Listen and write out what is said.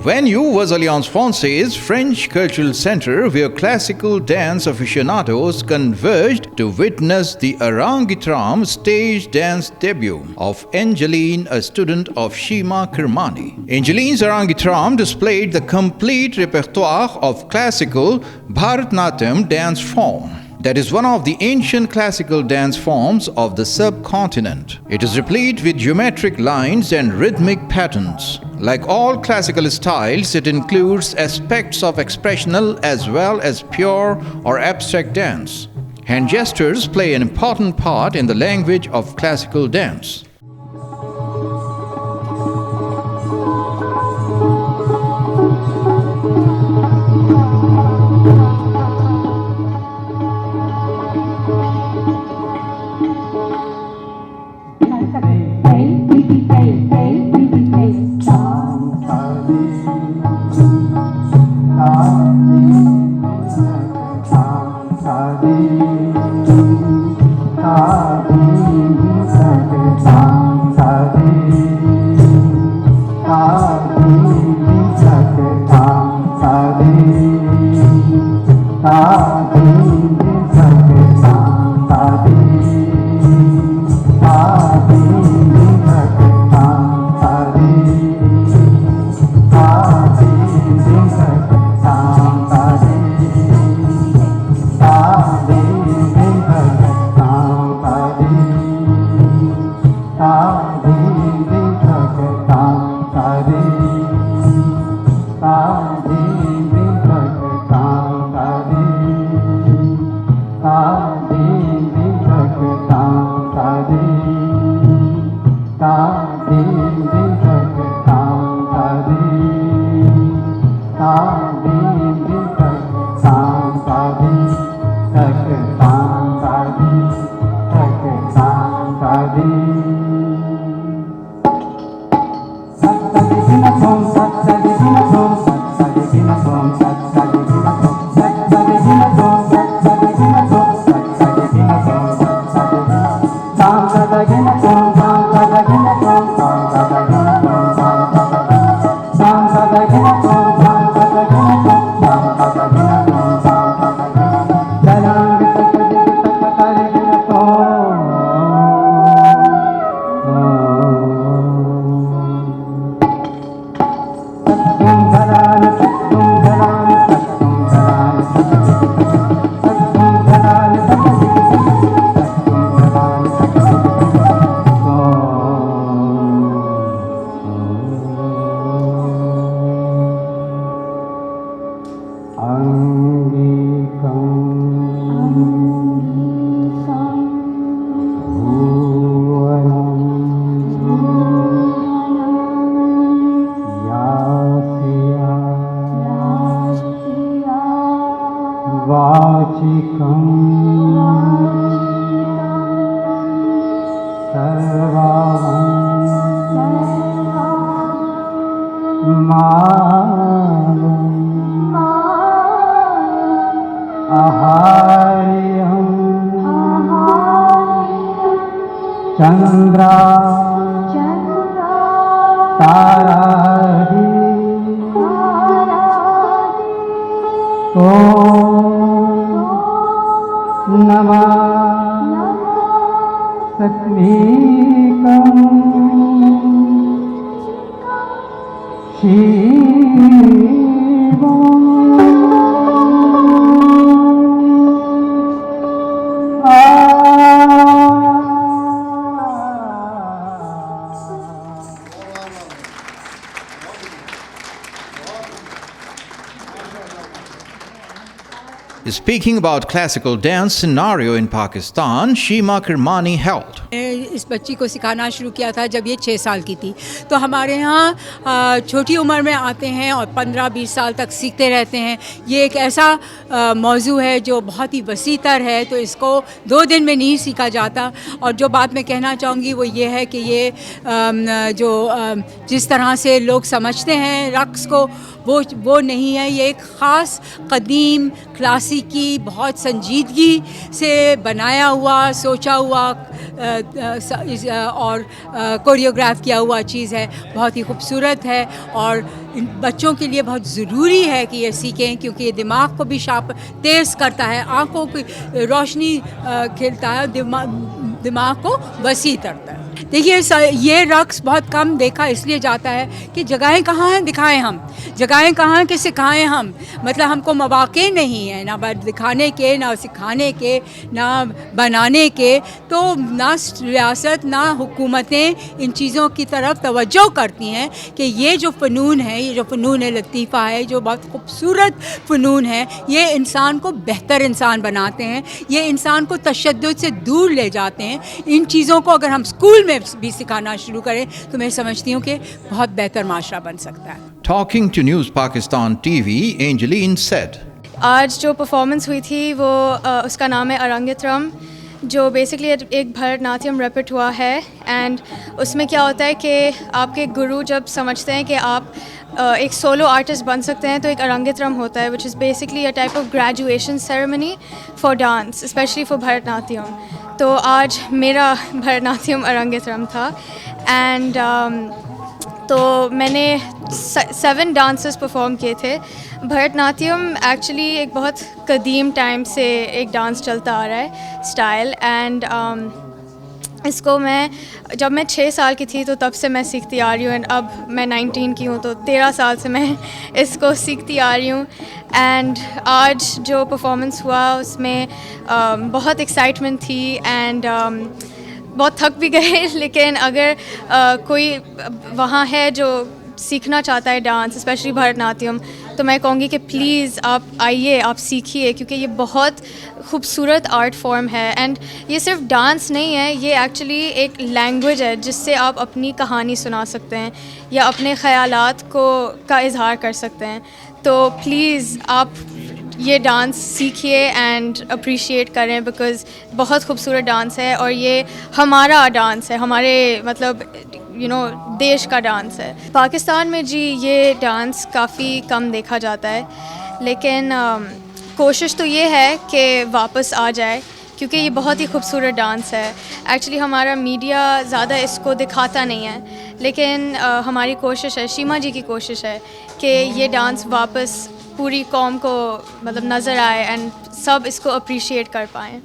Venue was Alliance Française, French cultural center where classical dance aficionados converged to witness the Arangetram stage dance debut of Anjaleen, a student of Sheema Kirmani. Anjaleen's Arangetram displayed the complete repertoire of classical Bharatnatyam dance form. That is one of the ancient classical dance forms of the subcontinent. It is replete with geometric lines and rhythmic patterns. Like all classical styles, it includes aspects of expressional as well as pure or abstract dance. Hand gestures play an important part in the language of classical dance. Speaking about classical dance scenario in Pakistan, Sheema Kirmani held. इस बच्ची को सिखाना शुरू किया था जब ये 6 साल की थी। तो हमारे यहाँ छोटी उम्र में आते हैं और 15-20 साल तक सीखते रहते हैं। ये एक ऐसा मौजू है जो बहुत ही वसीतर है, तो इसको 2 दिन में नहीं सीखा जाता। और जो बात मैं कहना चाहूँगी वो ये है कि ये जिस तरह से लोग समझते हैं रक़्स को, वो नहीं है। ये एक ख़ास कदीम क्लासिकी बहुत संजीदगी से बनाया हुआ, सोचा हुआ और कोरियोग्राफ किया हुआ चीज़ है। बहुत ही खूबसूरत है और बच्चों के लिए बहुत ज़रूरी है कि ये सीखें, क्योंकि ये दिमाग को भी तेज़ करता है, आँखों की रोशनी खिलता है, दिमाग को वसी करता है। देखिए ये रक़्स बहुत कम देखा इसलिए जाता है कि जगहें कहाँ हैं दिखाएं हम, जगहें कहाँ हैं कि सिखाएं हम। मतलब हमको मौक़े नहीं है ना दिखाने के, ना सिखाने के, ना बनाने के। तो ना रियासत ना हुकूमतें इन चीज़ों की तरफ तवज्जो करती हैं कि ये जो फ़नून है, ये जो फ़नून लतीफ़ा है, जो बहुत खूबसूरत फ़नून है, ये इंसान को बेहतर इंसान बनाते हैं, ये इंसान को तशद्दुद से दूर ले जाते हैं। इन चीज़ों को अगर हम स्कूल में भी सिखाना शुरू करें तो मैं समझती हूँ कि बहुत बेहतर माशरा बन सकता है। Talking to News Pakistan TV, Anjaleen said, आज जो परफॉर्मेंस हुई थी वो उसका नाम है अरंगेत्रम, जो बेसिकली एक भरतनाट्यम रेpertoire है। एंड उसमें क्या होता है कि आपके गुरु जब समझते हैं कि आप एक सोलो आर्टिस्ट बन सकते हैं, तो एक अरंगेत्रम होता है, which is basically a type of graduation ceremony for dance, specially for Bharatanatyam. तो आज मेरा भरतनाट्यम अरंगेत्रम था। एंड तो मैंने 7 डांसेस परफॉर्म किए थे। भरतनाट्यम एक्चुअली एक बहुत कदीम टाइम से एक डांस चलता आ रहा है स्टाइल। एंड इसको जब मैं 6 साल की थी तो तब से मैं सीखती आ रही हूँ। एंड अब मैं 19 की हूँ तो 13 साल से मैं इसको सीखती आ रही हूँ। एंड आज जो परफॉर्मेंस हुआ उसमें बहुत एक्साइटमेंट थी एंड बहुत थक भी गए। लेकिन अगर कोई वहाँ है जो सीखना चाहता है डांस, स्पेशली भरतनाट्यम, तो मैं कहूँगी कि प्लीज़ आप आइए, आप सीखिए, क्योंकि ये बहुत खूबसूरत आर्ट फॉर्म है। एंड ये सिर्फ डांस नहीं है, ये एक्चुअली एक लैंग्वेज है जिससे आप अपनी कहानी सुना सकते हैं या अपने ख़यालात का इजहार कर सकते हैं। तो प्लीज़ आप ये डांस सीखिए एंड अप्रिशिएट करें, बिकॉज़ बहुत खूबसूरत डांस है और ये हमारा डांस है, हमारे मतलब देश का डांस है। पाकिस्तान में जी ये डांस काफ़ी कम देखा जाता है, लेकिन कोशिश तो ये है कि वापस आ जाए, क्योंकि ये बहुत ही खूबसूरत डांस है। एक्चुअली हमारा मीडिया ज़्यादा इसको दिखाता नहीं है, लेकिन हमारी कोशिश है, शीमा जी की कोशिश है कि ये डांस वापस पूरी कौम को मतलब नज़र आए एंड सब इसको अप्रिशिएट कर पाएँ।